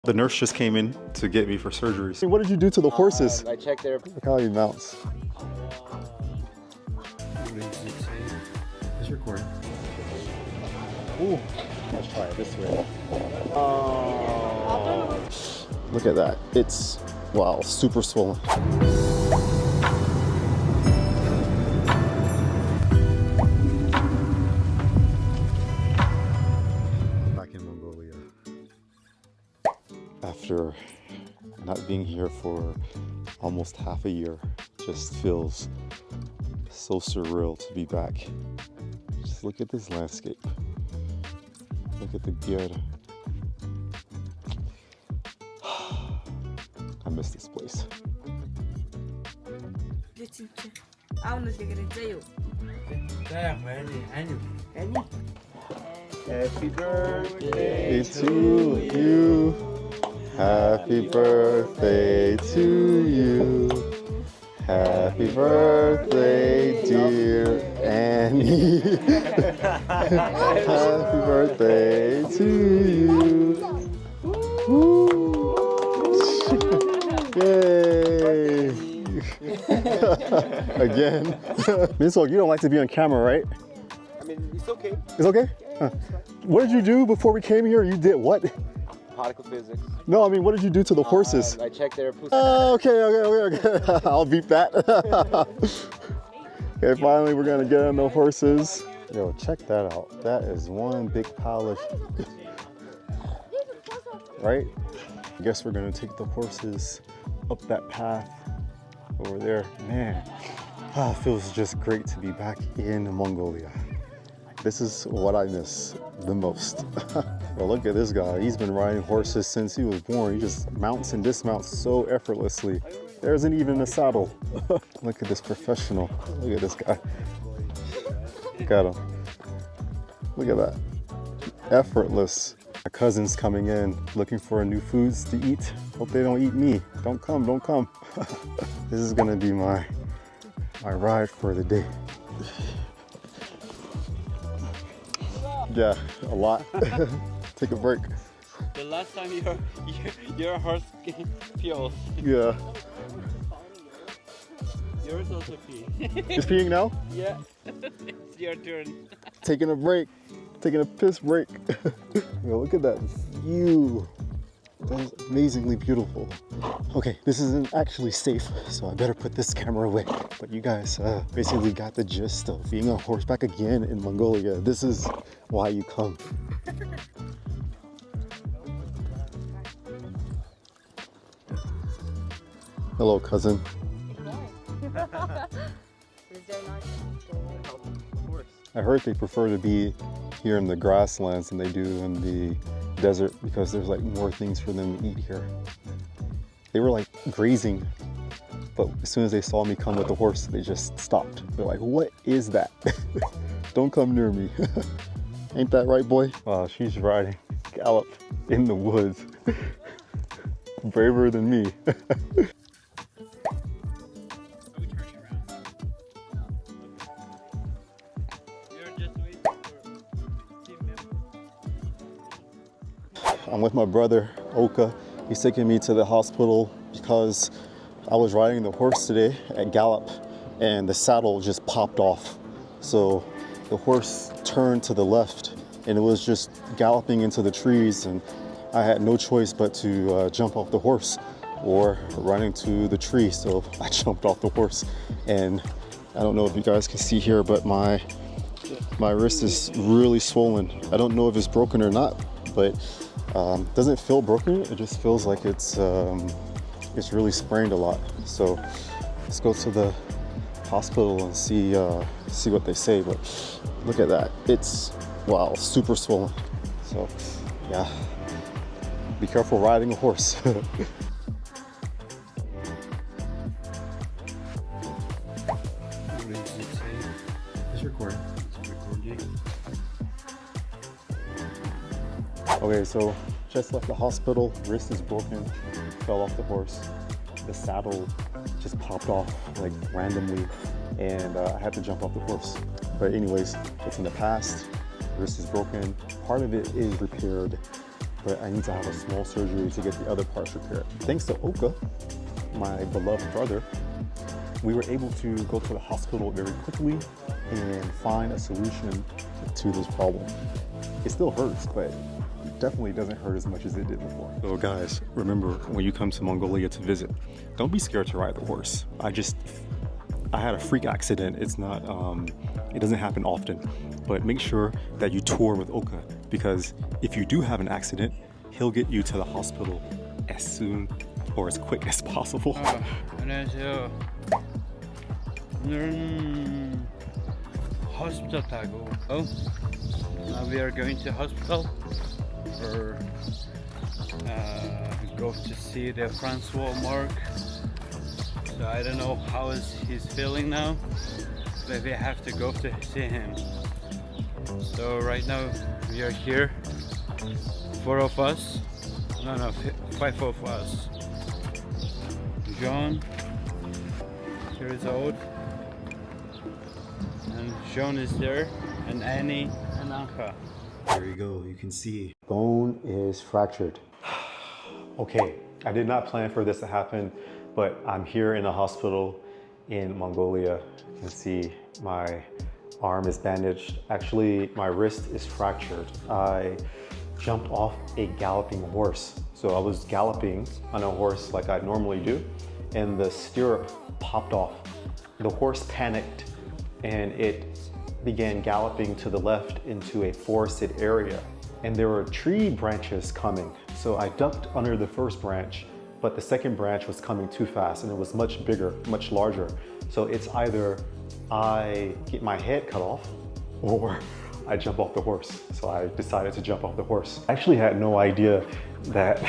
The nurse just came in to get me for surgery. What did you do to the horses? I checked their... Look how he mounts. It's recording. Ooh, let's try it this way. Look at that. It's, wow, super swollen. Back in Mongolia. After not being here for almost half a year, just feels so surreal to be back. Just look at this landscape. Look at the gear. I miss this place. Happy birthday to you. Happy birthday to you. Happy birthday, dear Annie. Happy birthday to you. Woo. Yay. Again. Minsok, you don't like to be on camera, right? I mean, it's okay. It's okay? Huh. What did you do before we came here? You did what? Particle physics. No, I mean, what did you do to the horses? I checked their pussy. Okay. I'll beat that. Okay, finally we're gonna get on the horses. Yo, check that out. That is one big pile of right? I guess we're gonna take the horses up that path over there. Man, it feels just great to be back in Mongolia. This is what I miss the most. Well, look at this guy. He's been riding horses since he was born. He just mounts and dismounts so effortlessly. There isn't even a saddle. Look at this professional. Look at this guy. Look at him. Look at that. Effortless. My cousin's coming in looking for new foods to eat. Hope they don't eat me. Don't come, don't come. This is gonna be my ride for the day. Yeah, a lot. Take a break. The last time your horse peels. Yeah. Yours also pee. It's peeing now? Yeah. It's your turn. Taking a break. Taking a piss break. Yo, look at that view. That is amazingly beautiful. Okay, this isn't actually safe, so I better put this camera away. But you guys basically got the gist of being on horseback again in Mongolia. This is why you come. Hello, cousin. I heard they prefer to be here in the grasslands than they do in the desert because there's like more things for them to eat here. They were like grazing, but as soon as they saw me come with the horse, they just stopped. They're like, what is that? Don't come near me. Ain't that right, boy? Wow, she's riding gallop in the woods. Braver than me. I'm with my brother, Oka. He's taking me to the hospital because I was riding the horse today at gallop and the saddle just popped off. So the horse turned to the left and it was just galloping into the trees, and I had no choice but to jump off the horse or run into the tree. So I jumped off the horse, and I don't know if you guys can see here, but my wrist is really swollen. I don't know if it's broken or not, but doesn't feel broken. It just feels like it's really sprained a lot. So let's go to the hospital and see what they say. But look at that. It's, wow, super swollen. So yeah, be careful riding a horse. It's recording. Okay, so just left the hospital. Wrist is broken. Fell off the horse. The saddle just popped off like randomly, and I had to jump off the horse. But anyways, it's in the past. Wrist is broken. Part of it is repaired, but I need to have a small surgery to get the other parts repaired. Thanks to Oka, my beloved brother, we were able to go to the hospital very quickly and find a solution to this problem. It still hurts, but it definitely doesn't hurt as much as it did before. So guys, remember when you come to Mongolia to visit, don't be scared to ride the horse. I had a freak accident. It's not, it doesn't happen often, but make sure that you tour with Oka, because if you do have an accident, he'll get you to the hospital as soon or as quick as possible. 안녕하세요. 오늘은 hospital 타고. Now we are going to hospital for go to see the Francois Marc. So I don't know how he's feeling now, but we have to go to see him. So right now we are here, 4 of us, no, 5 of us. John, years old, and John is there, and Annie and Anka. There you go, you can see. Bone is fractured. Okay, I did not plan for this to happen, but I'm here in a hospital in Mongolia. You can see my arm is bandaged. Actually, my wrist is fractured. I jumped off a galloping horse. So I was galloping on a horse like I normally do, and the stirrup popped off. The horse panicked and it began galloping to the left into a forested area. And there were tree branches coming. So I ducked under the first branch, but the second branch was coming too fast and it was much bigger, much larger. So it's either I get my head cut off or I jump off the horse. So I decided to jump off the horse. I actually had no idea that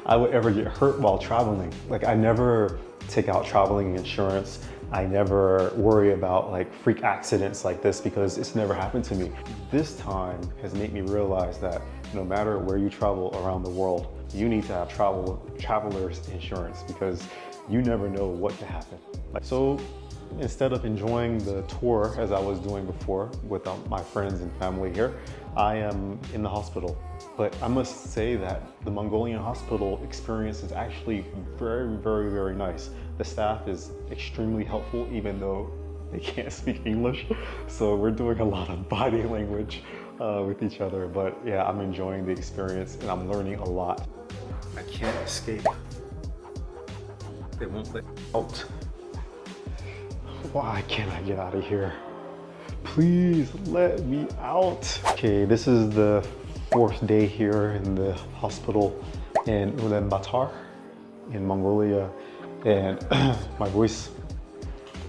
I would ever get hurt while traveling. Like, I never take out traveling insurance. I never worry about like freak accidents like this because it's never happened to me. This time has made me realize that no matter where you travel around the world, you need to have traveler's insurance because you never know what could happen. So instead of enjoying the tour as I was doing before with my friends and family here, I am in the hospital. But I must say that the Mongolian hospital experience is actually very, very, very nice. The staff is extremely helpful, even though they can't speak English. So we're doing a lot of body language with each other. But yeah, I'm enjoying the experience and I'm learning a lot. I can't escape. They won't let me out. Why can't I get out of here? Please let me out. Okay, this is the 4th day here in the hospital in Ulaanbaatar in Mongolia. And my voice,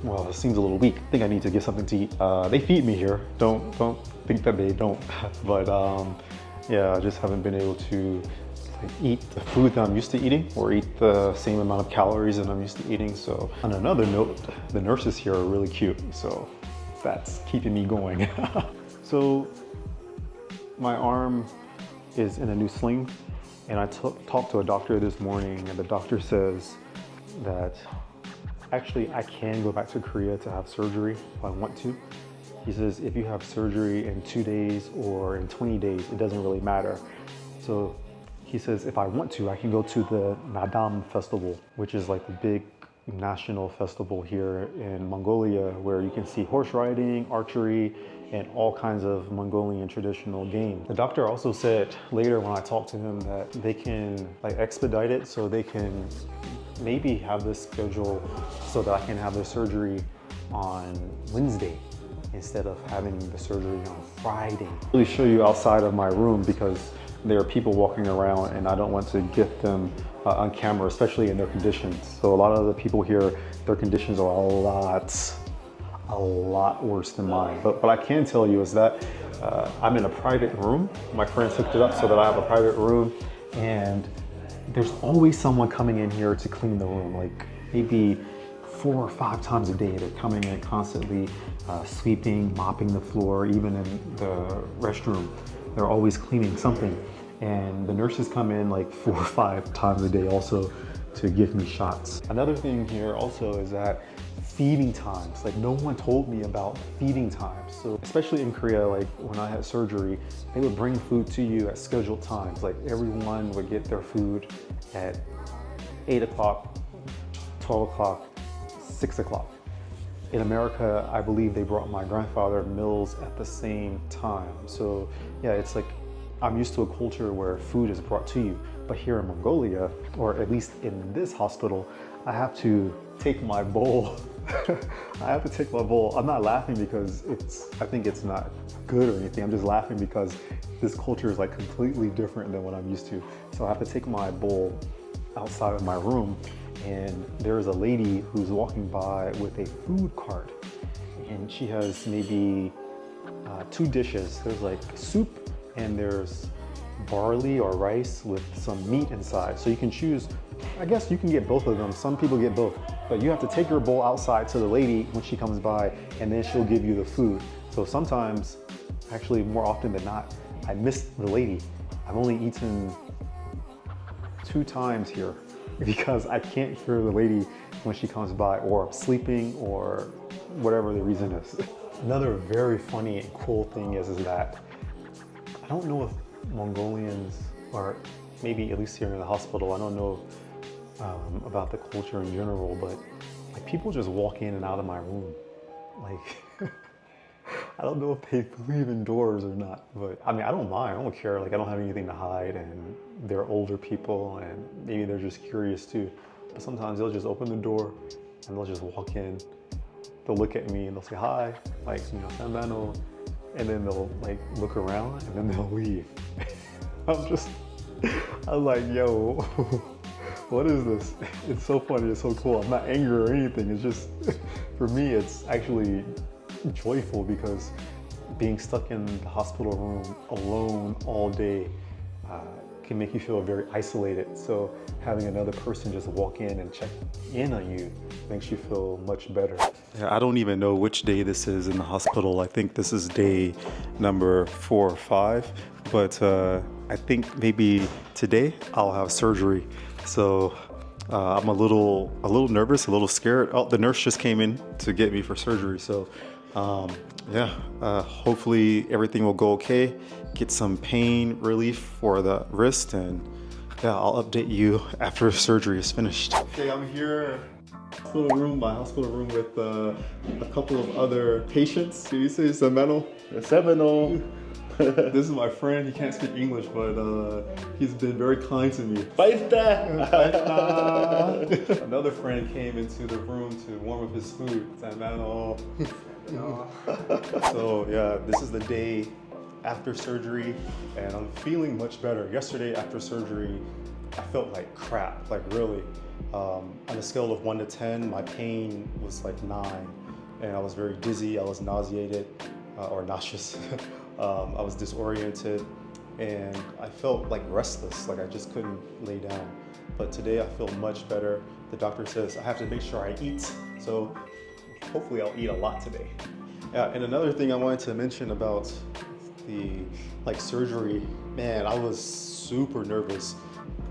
well, it seems a little weak. I think I need to get something to eat. They feed me here. Don't think that they don't. But yeah, I just haven't been able to eat the food that I'm used to eating or eat the same amount of calories that I'm used to eating. So on another note, the nurses here are really cute. So that's keeping me going. So my arm is in a new sling, and I talked to a doctor this morning, and the doctor says that actually I can go back to Korea to have surgery if I want to. He says if you have surgery in 2 days or in 20 days, it doesn't really matter. So he says if I want to, I can go to the Naadam Festival, which is like the big national festival here in Mongolia, where you can see horse riding, archery, and all kinds of Mongolian traditional games. The doctor also said later when I talked to him that they can like expedite it, so they can maybe have this schedule so that I can have the surgery on Wednesday instead of having the surgery on Friday. I'll really show you outside of my room because there are people walking around and I don't want to get them on camera, especially in their conditions. So a lot of the people here, their conditions are a lot worse than mine. But what I can tell you is that I'm in a private room. My friends hooked it up so that I have a private room, and there's always someone coming in here to clean the room, like maybe 4 or 5 times a day. They're coming in constantly, sweeping, mopping the floor, even in the restroom. They're always cleaning something. And the nurses come in like 4 or 5 times a day also to give me shots. Another thing here also is that feeding times. Like no one told me about feeding times. So especially in Korea, like when I had surgery, they would bring food to you at scheduled times. Like everyone would get their food at 8 o'clock, 12 o'clock, 6 o'clock. In America, I believe they brought my grandfather meals at the same time. So yeah, it's like I'm used to a culture where food is brought to you. But here in Mongolia, or at least in this hospital, I have to take my bowl. I have to take my bowl. I'm not laughing because I think it's not good or anything. I'm just laughing because this culture is like completely different than what I'm used to. So I have to take my bowl outside of my room, and there is a lady who's walking by with a food cart, and she has maybe 2 dishes. There's like soup and there's barley or rice with some meat inside. So you can choose, I guess you can get both of them. Some people get both, but you have to take your bowl outside to the lady when she comes by, and then she'll give you the food. So sometimes, actually more often than not, I miss the lady. I've only eaten 2 times here because I can't hear the lady when she comes by, or I'm sleeping, or whatever the reason is. Another very funny and cool thing is that I don't know if Mongolians, or maybe at least here in the hospital, I don't know about the culture in general, but like people just walk in and out of my room. Like, I don't know if they believe in doors or not, but I mean, I don't mind, I don't care. Like I don't have anything to hide, and they're older people and maybe they're just curious too. But sometimes they'll just open the door and they'll just walk in. They'll look at me and they'll say hi, like, you know, Sanbano, and then they'll like look around and then they'll leave. I'm like, yo, what is this? It's so funny, it's so cool. I'm not angry or anything. It's just, for me, it's actually joyful because being stuck in the hospital room alone all day can make you feel very isolated. So having another person just walk in and check in on you makes you feel much better. Yeah, I don't even know which day this is in the hospital. I think this is day number 4 or 5, but I think maybe today I'll have surgery. So I'm a little nervous, a little scared. Oh, the nurse just came in to get me for surgery. So hopefully everything will go okay. Get some pain relief for the wrist, and yeah, I'll update you after surgery is finished. Okay, I'm here in my hospital room with a couple of other patients. Did you say Semeno? Semeno. This is my friend. He can't speak English, but he's been very kind to me. Another friend came into the room to warm up his food. Semeno. So yeah, this is the day after surgery, and I'm feeling much better. Yesterday after surgery, I felt like crap, like really. On a scale of 1 to 10, my pain was like 9, and I was very dizzy, I was nauseated, or nauseous. I was disoriented, and I felt like restless, like I just couldn't lay down. But today I feel much better. The doctor says I have to make sure I eat, so hopefully I'll eat a lot today. And another thing I wanted to mention about the surgery, man, I was super nervous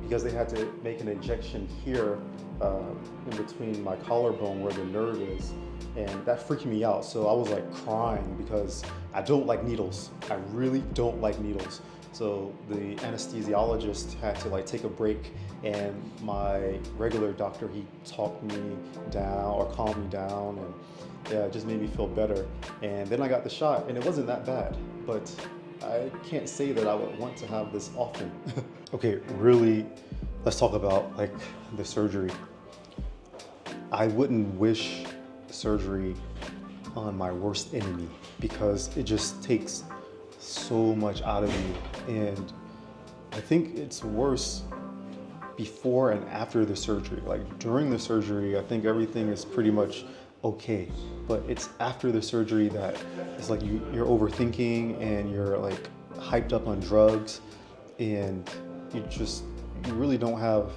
because they had to make an injection here in between my collarbone where the nerve is, and that freaked me out. So I was like crying because I don't like needles. I really don't like needles. So the anesthesiologist had to like take a break, and my regular doctor, he talked me down or calmed me down, and yeah, it just made me feel better. And then I got the shot, and it wasn't that bad, but I can't say that I would want to have this often. Okay, really, let's talk about like the surgery. I wouldn't wish surgery on my worst enemy because it just takes so much out of you. And I think it's worse before and after the surgery. Like during the surgery, I think everything is pretty much okay, but it's after the surgery that it's like you're overthinking and you're like hyped up on drugs, and you really don't have,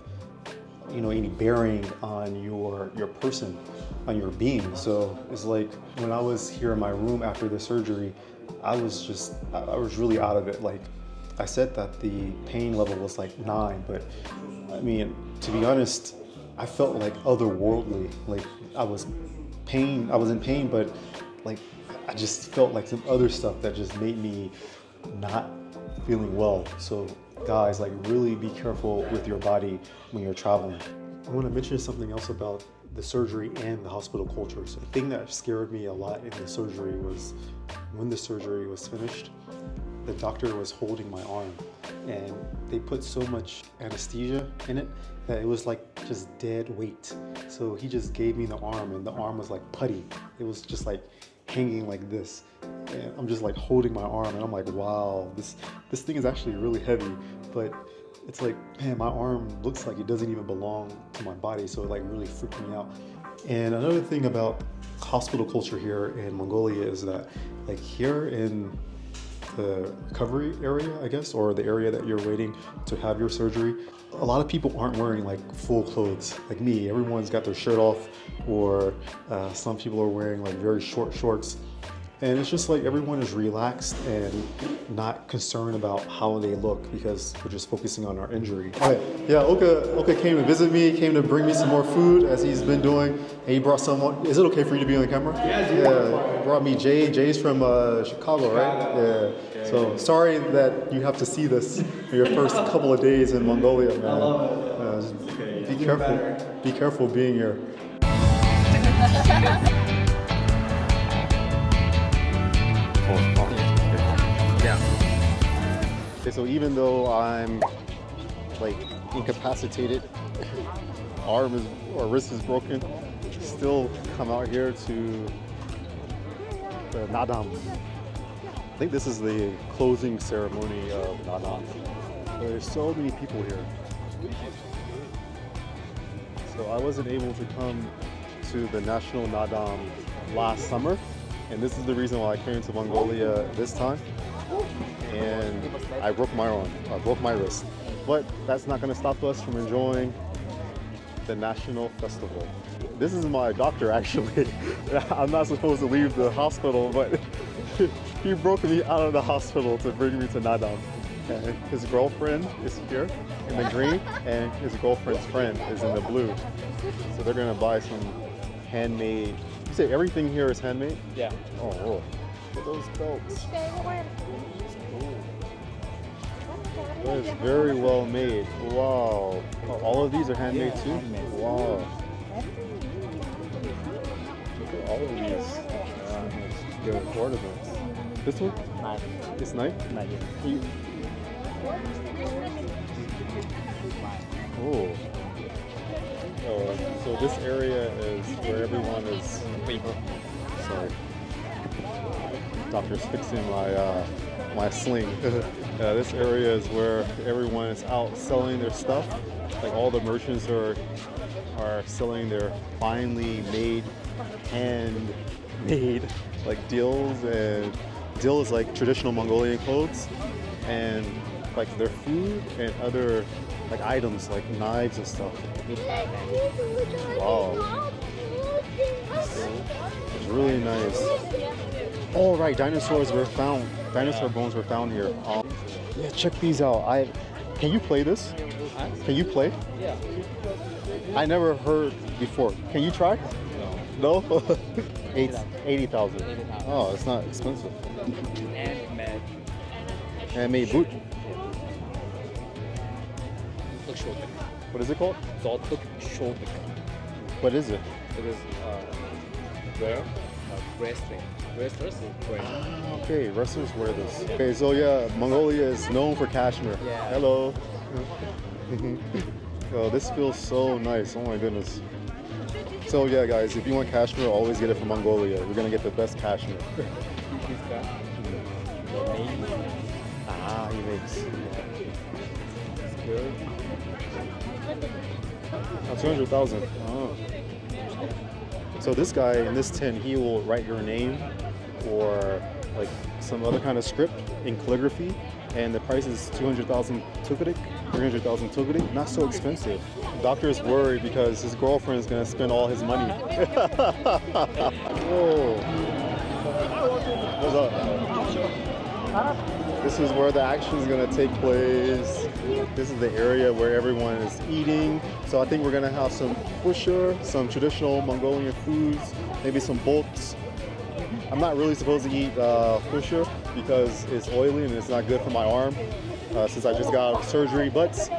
you know, any bearing on your person, on your being. So it's like when I was here in my room after the surgery, I was really out of it. Like I said that the pain level was like 9, but I mean, to be honest, I felt like otherworldly. Like I was pain. I was in pain, but like I just felt like some other stuff that just made me not feeling well. So guys, like really be careful with your body when you're traveling. I want to mention something else about the surgery and the hospital culture. So the thing that scared me a lot in the surgery was when the surgery was finished, the doctor was holding my arm and they put so much anesthesia in it that it was like just dead weight. So he just gave me the arm and the arm was like putty. It was just like hanging like this. And I'm just like holding my arm and I'm like, wow, this thing is actually really heavy, but it's like, man, my arm looks like it doesn't even belong to my body. So it like really freaked me out. And another thing about hospital culture here in Mongolia is that like here in the recovery area, I guess, or the area that you're waiting to have your surgery, a lot of people aren't wearing like full clothes like me. Everyone's got their shirt off, or some people are wearing like very short shorts. And it's just like everyone is relaxed and not concerned about how they look because we're just focusing on our injury. Okay, yeah, Oka came to visit me, came to bring me some more food as he's been doing. And he brought someone. Is it okay for you to be on the camera? Yeah, he brought me Jay. Jay's from Chicago, right? Yeah. So sorry that you have to see this in your first couple of days in Mongolia, man. I love it. Be careful. Be careful being here. Okay, so even though I'm like incapacitated, arm is or wrist is broken, still come out here to the Naadam. I think this is the closing ceremony of Naadam. There's so many people here. So I wasn't able to come to the National Naadam last summer, and this is the reason why I came to Mongolia this time. And I broke my arm, I broke my wrist. But that's not gonna stop us from enjoying the National Festival. This is my doctor actually. I'm not supposed to leave the hospital, but he broke me out of the hospital to bring me to Naadam. And his girlfriend is here in the green, and his girlfriend's friend is in the blue. So they're gonna buy some handmade. You say everything here is handmade? Yeah. Oh, whoa. Look at those belts. That is very well made. Wow. Oh, all of these are handmade too? Wow. Look at all of these. Good ornaments. This one? Knife. This knife? Knife. Oh. Oh, so this area is where everyone is. Sorry. Doctor's fixing my sling. This area is where everyone is out selling their stuff. Like all the merchants are selling their finely made, handmade like deals, and deal is like traditional Mongolian clothes, and like their food and other like items like knives and stuff. Wow. It's really nice. Oh right, dinosaurs were found. Dinosaur bones were found here. Yeah, check these out. Can you play this? Can you play? Yeah. I never heard before. Can you try? No. No? 80,000. Oh, it's not expensive. Handmade boot. What is it called? What is it? It is wrestling. Wrestlers wear. Ah, okay, wrestlers wear this. Okay, so yeah, Mongolia is known for cashmere. Yeah. Hello. Oh, this feels so nice. Oh my goodness. So yeah, guys, if you want cashmere, always get it from Mongolia. You're gonna get the best cashmere. Ah, he makes. That's good. Oh, 200,000. Oh. So this guy in this tin, he will write your name or like some other kind of script in calligraphy, and the price is 200,000 tukarik, 300,000 tukarik. Not so expensive. The doctor is worried because his girlfriend is gonna spend all his money. Whoa. What's up? This is where the action is gonna take place. This is the area where everyone is eating. So I think we're gonna have some busha, some traditional Mongolian foods, maybe some bolts. I'm not really supposed to eat pusher because it's oily and it's not good for my arm since I just got out of surgery. But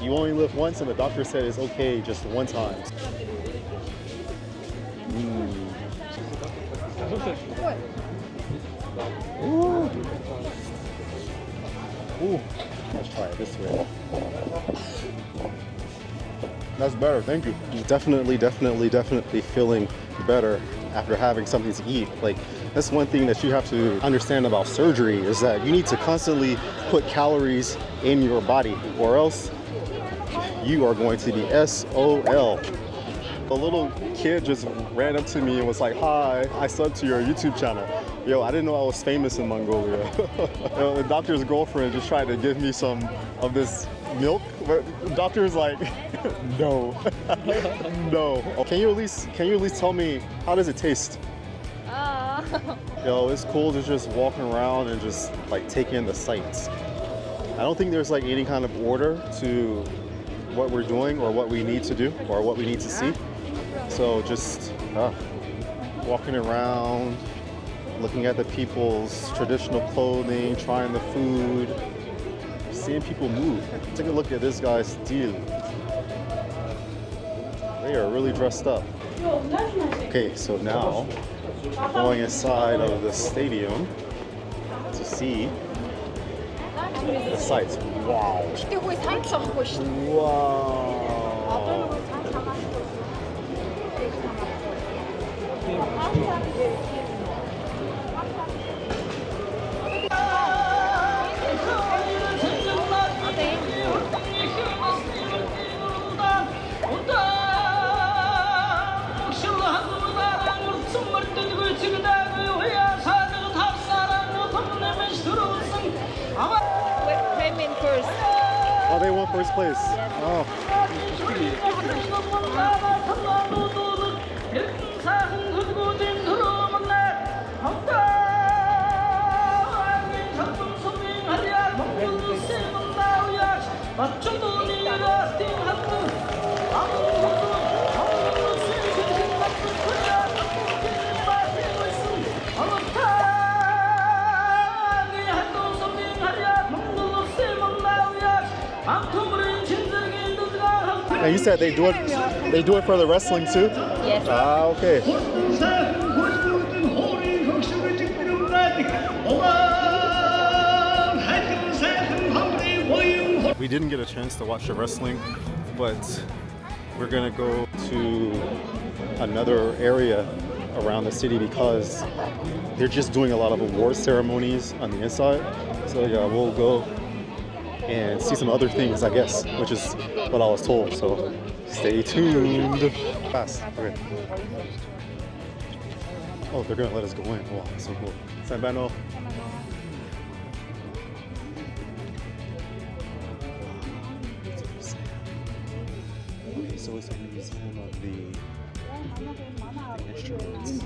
you only live once, and the doctor said it's okay just one time. Ooh. Ooh. Let's try it this way. That's better, thank you. Definitely feeling better after having something to eat. Like, that's one thing that you have to understand about surgery is that you need to constantly put calories in your body or else you are going to be SOL. A little kid just ran up to me and was like, "Hi, I subbed to your YouTube channel." Yo, I didn't know I was famous in Mongolia. The doctor's girlfriend just tried to give me some of this milk, but the doctor's like, no, no. Can you at least tell me, how does it taste? Yo, it's cool to just walk around and just like take in the sights. I don't think there's like any kind of order to what we're doing or what we need to do or what we need to see. So just walking around, looking at the people's traditional clothing, trying the food, seeing people move. Take a look at this guy's deal. They are really dressed up. Okay, so now we're going inside of the stadium to see the sights. Wow. Wow. Came in first. Oh, they won first place. Oh. And you said they do it for the wrestling too? Yes. Ah, okay. We didn't get a chance to watch the wrestling, but we're gonna go to another area around the city because they're just doing a lot of award ceremonies on the inside. So yeah, we'll go and see some other things, I guess, which is what I was told. So stay tuned. Fast. Okay. Oh, they're gonna let us go in. Wow, so cool. Sanbano. Okay, so it's a museum of the instruments.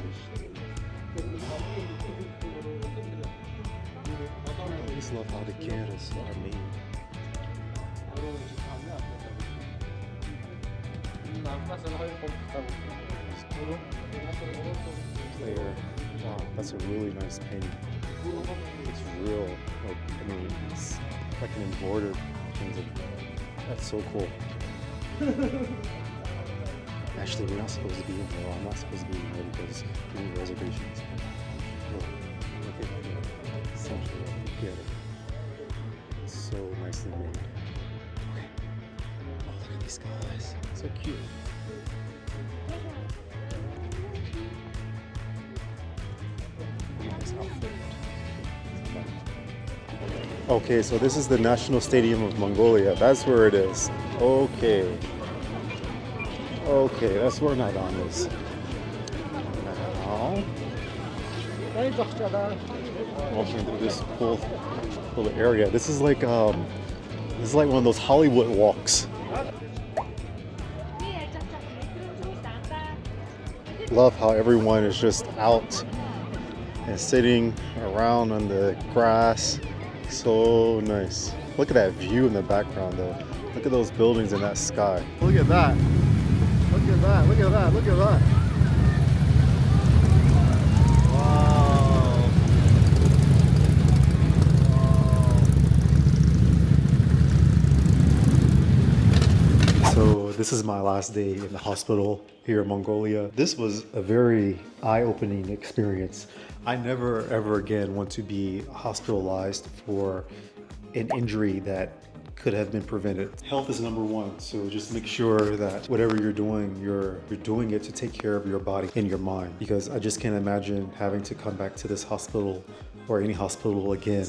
I just love how the candles are made. There. Wow, that's a really nice painting. It's real. Like, I mean, it's like an embroidered things. That's so cool. Actually, we're not supposed to be in here. I'm not supposed to be in here because we need reservations. Look at it. Essentially, look at it. It's so nicely made. Okay. Oh, look at these guys. So cute. Nice outfit. Okay, so this is the National Stadium of Mongolia. That's where it is. Okay. Okay, that's where Naadam is. Now, walking through this cool little area. This is like one of those Hollywood walks. Love how everyone is just out and sitting around on the grass. So nice. Look at that view in the background though. Look at those buildings in that sky. Look at that. Look at that. Look at that. Look at that. this is my last day in the hospital here in Mongolia. This was a very eye-opening experience. I never ever again want to be hospitalized for an injury that could have been prevented. Health is number one, so just make sure that whatever you're doing it to take care of your body and your mind, because I just can't imagine having to come back to this hospital or any hospital again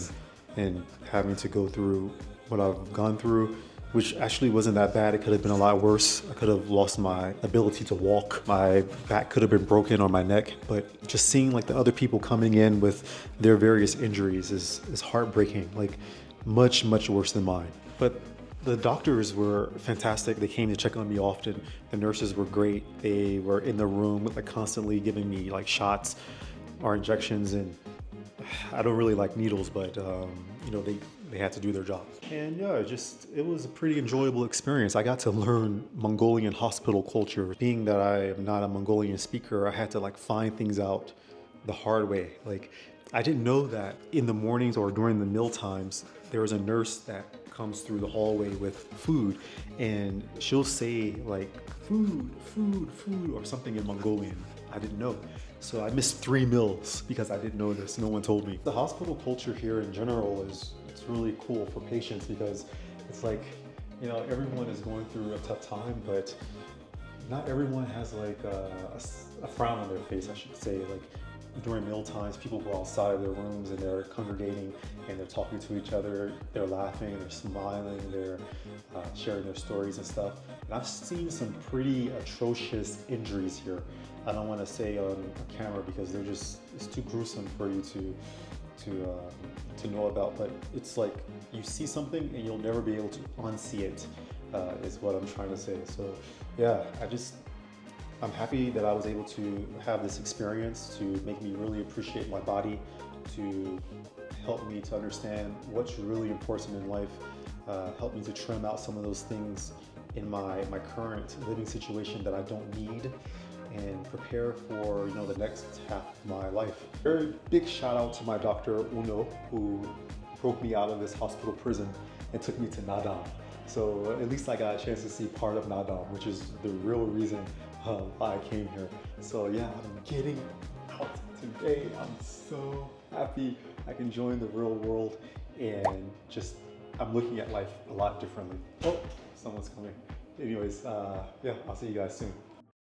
and having to go through what I've gone through, which actually wasn't that bad. It could have been a lot worse. I could have lost my ability to walk. My back could have been broken or my neck, but just seeing like the other people coming in with their various injuries is heartbreaking, like much worse than mine. But the doctors were fantastic. They came to check on me often. The nurses were great. They were in the room like constantly giving me like shots or injections, and I don't really like needles, but you know, they had to do their job. And yeah, it was a pretty enjoyable experience. I got to learn Mongolian hospital culture. Being that I am not a Mongolian speaker, I had to like find things out the hard way. Like, I didn't know that in the mornings or during the meal times, there was a nurse that comes through the hallway with food, and she'll say like food or something in Mongolian. I didn't know. So I missed 3 meals because I didn't know this. No one told me. The hospital culture here in general it's really cool for patients, because it's like, you know, everyone is going through a tough time, but not everyone has like a frown on their face, I should say. Like, during meal times, people go outside of their rooms and they're congregating and they're talking to each other, they're laughing, they're smiling, they're sharing their stories and stuff. And I've seen some pretty atrocious injuries here. I don't want to say on camera because it's too gruesome for you to know about, but it's like you see something and you'll never be able to unsee it, is what I'm trying to say. So yeah, I'm happy that I was able to have this experience to make me really appreciate my body, to help me to understand what's really important in life, help me to trim out some of those things in my current living situation that I don't need, and prepare for, you know, the next half of my life. Very big shout out to my doctor Uno, who broke me out of this hospital prison and took me to Naadam. So at least I got a chance to see part of Naadam, which is the real reason why I came here. So yeah, I'm getting out today. I'm so happy I can join the real world, and just I'm looking at life a lot differently. Oh, someone's coming. Anyways, yeah, I'll see you guys soon.